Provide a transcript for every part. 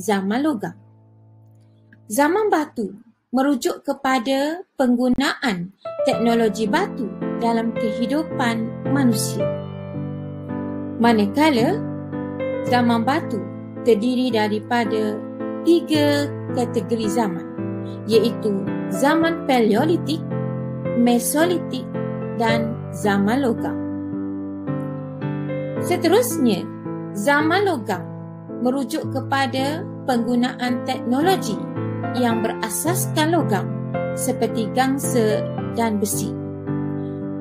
zaman logam. Zaman batu merujuk kepada penggunaan teknologi batu dalam kehidupan manusia. Manakala zaman batu terdiri daripada 3 kategori zaman, iaitu zaman Paleolitik, Mesolitik dan zaman logam. Seterusnya, zaman logam merujuk kepada penggunaan teknologi yang berasaskan logam seperti gangsa dan besi.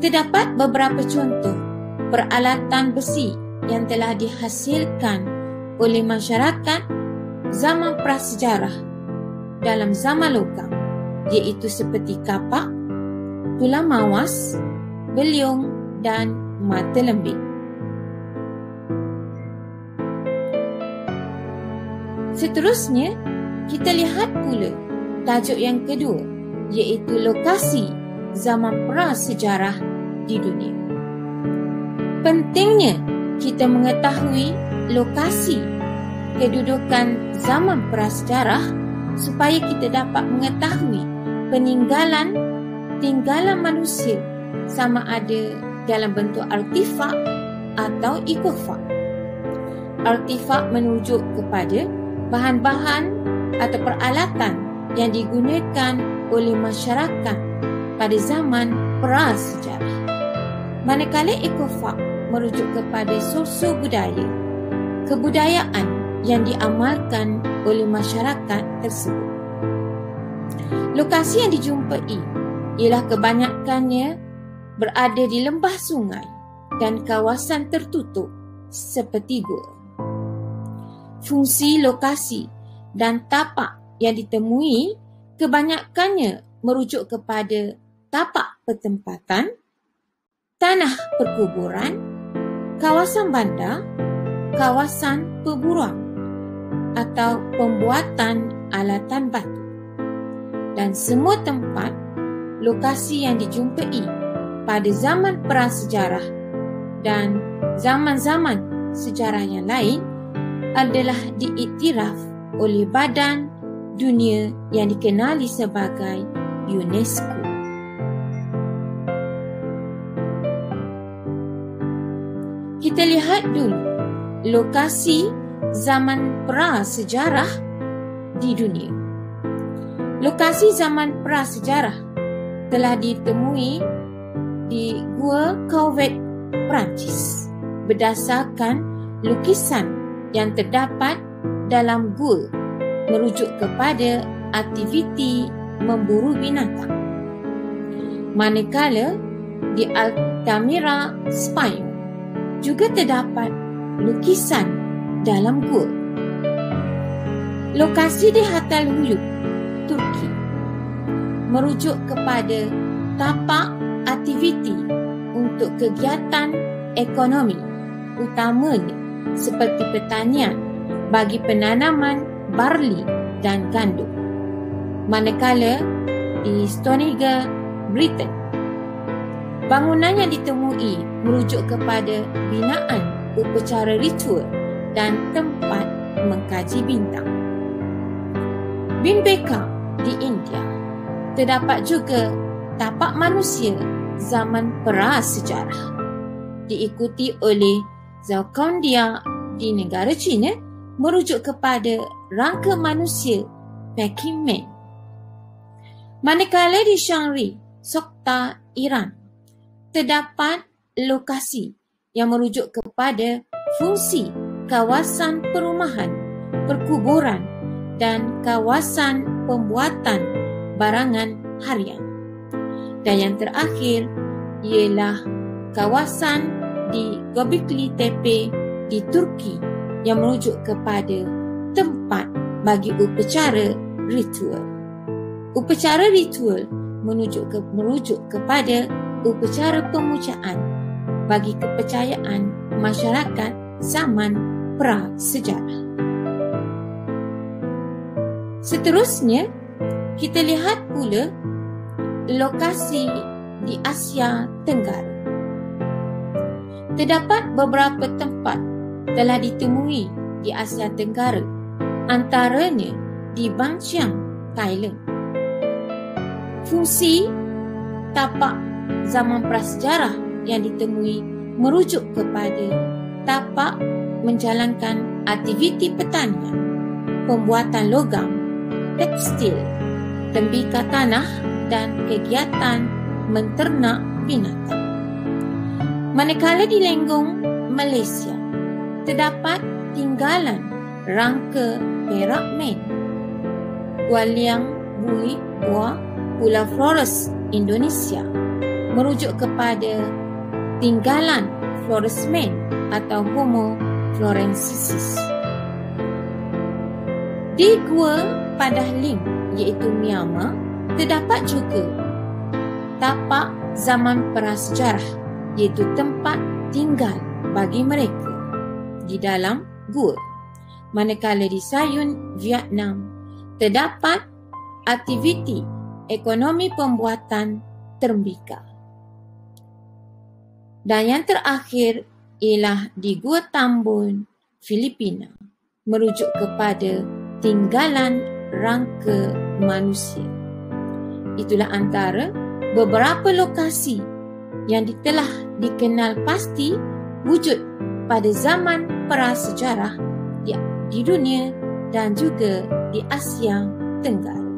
Terdapat beberapa contoh peralatan besi yang telah dihasilkan oleh masyarakat zaman prasejarah dalam zaman logam, iaitu seperti kapak, tulang mawas, beliung dan mata lembik. Seterusnya, kita lihat pula tajuk yang kedua, iaitu lokasi zaman prasejarah di dunia. Pentingnya kita mengetahui lokasi kedudukan zaman prasejarah supaya kita dapat mengetahui tinggalan manusia sama ada dalam bentuk artifak atau ikofak. Artifak menunjuk kepada bahan-bahan atau peralatan yang digunakan oleh masyarakat pada zaman prasejarah. Manakala ikofak merujuk kepada sosok budaya, kebudayaan yang diamalkan oleh masyarakat tersebut. Lokasi yang dijumpai ialah kebanyakannya berada di lembah sungai dan kawasan tertutup seperti gua. Fungsi lokasi dan tapak yang ditemui kebanyakannya merujuk kepada tapak pertempatan, tanah perkuburan, kawasan bandar, kawasan perburuan atau pembuatan alatan batu. Dan semua tempat lokasi yang dijumpai pada zaman prasejarah dan zaman-zaman sejarah yang lain adalah diiktiraf oleh badan dunia yang dikenali sebagai UNESCO. Kita lihat dulu lokasi zaman prasejarah di dunia. Lokasi zaman prasejarah telah ditemui di Gua Cauvet, Perancis berdasarkan lukisan yang terdapat dalam gua merujuk kepada aktiviti memburu binatang. Manakala di Altamira, Spanyol juga terdapat lukisan dalam gua. Lokasi di Hatayaluyuk, Turki merujuk kepada tapak aktiviti untuk kegiatan ekonomi utamanya seperti pertanian bagi penanaman barley dan gandum. Manakala di Stavanger, Britain, bangunan yang ditemui merujuk kepada binaan upacara ritual dan tempat mengkaji bintang. Bhimbeka di India terdapat juga tapak manusia zaman prasejarah, diikuti oleh Zhaokondia di negara China merujuk kepada rangka manusia Peking Man. Manakala di Shangri, Sokhta, Iran, terdapat lokasi yang merujuk kepada fungsi kawasan perumahan, perkuburan dan kawasan pembuatan barangan harian. Dan yang terakhir ialah kawasan di Göbekli Tepe di Turki yang merujuk kepada tempat bagi upacara ritual. Upacara ritual merujuk kepada upacara pemujaan bagi kepercayaan masyarakat zaman prasejarah. Seterusnya, kita lihat pula lokasi di Asia Tenggara. Terdapat beberapa tempat telah ditemui di Asia Tenggara antaranya di Ban Chiang, Thailand. Fungsi tapak zaman prasejarah yang ditemui merujuk kepada tapak menjalankan aktiviti pertanian, pembuatan logam, tekstil, tembika tanah dan kegiatan menternak binatang. Manakala di Lenggong, Malaysia, terdapat tinggalan rangka perak men. Gualiang Bui Buah Pulau Flores, Indonesia merujuk kepada tinggalan Flores men atau Homo florensis. Di Gua Padah Lim iaitu Myanmar terdapat juga tapak zaman prasejarah iaitu tempat tinggal bagi mereka di dalam gua. Manakala di Sayun, Vietnam terdapat aktiviti ekonomi pembuatan tembika. Dan yang terakhir ialah di Gua Tambun, Filipina merujuk kepada tinggalan rangka manusia. Itulah antara beberapa lokasi yang telah dikenal pasti wujud pada zaman prasejarah di dunia dan juga di Asia Tenggara.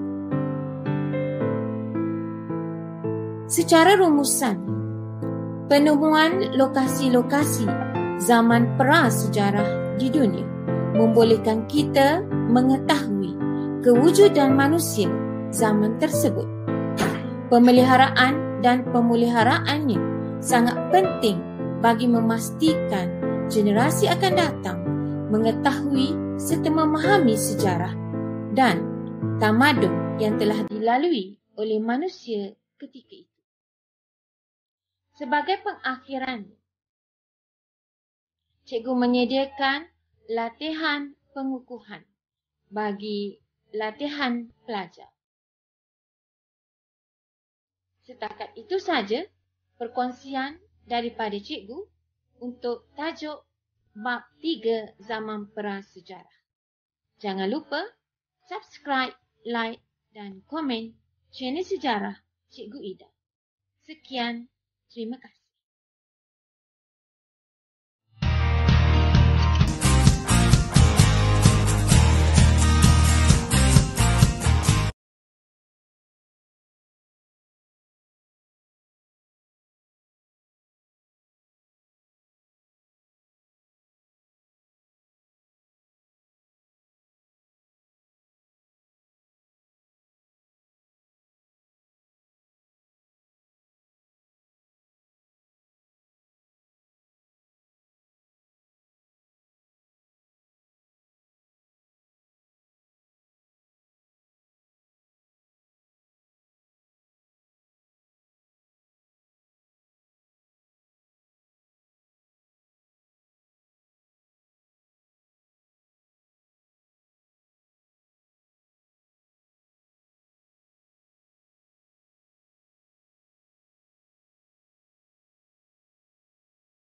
Secara rumusan, penemuan lokasi-lokasi zaman prasejarah di dunia membolehkan kita mengetahui kewujudan manusia zaman tersebut. Pemeliharaan dan pemeliharaannya sangat penting bagi memastikan generasi akan datang mengetahui serta memahami sejarah dan tamadun yang telah dilalui oleh manusia ketika itu. Sebagai pengakhiran, cikgu menyediakan latihan pengukuhan bagi latihan pelajar. Setakat itu saja perkongsian daripada cikgu untuk tajuk bab 3 zaman prasejarah. Jangan lupa subscribe, like dan komen channel Sejarah Cikgu Ida. Sekian, terima kasih.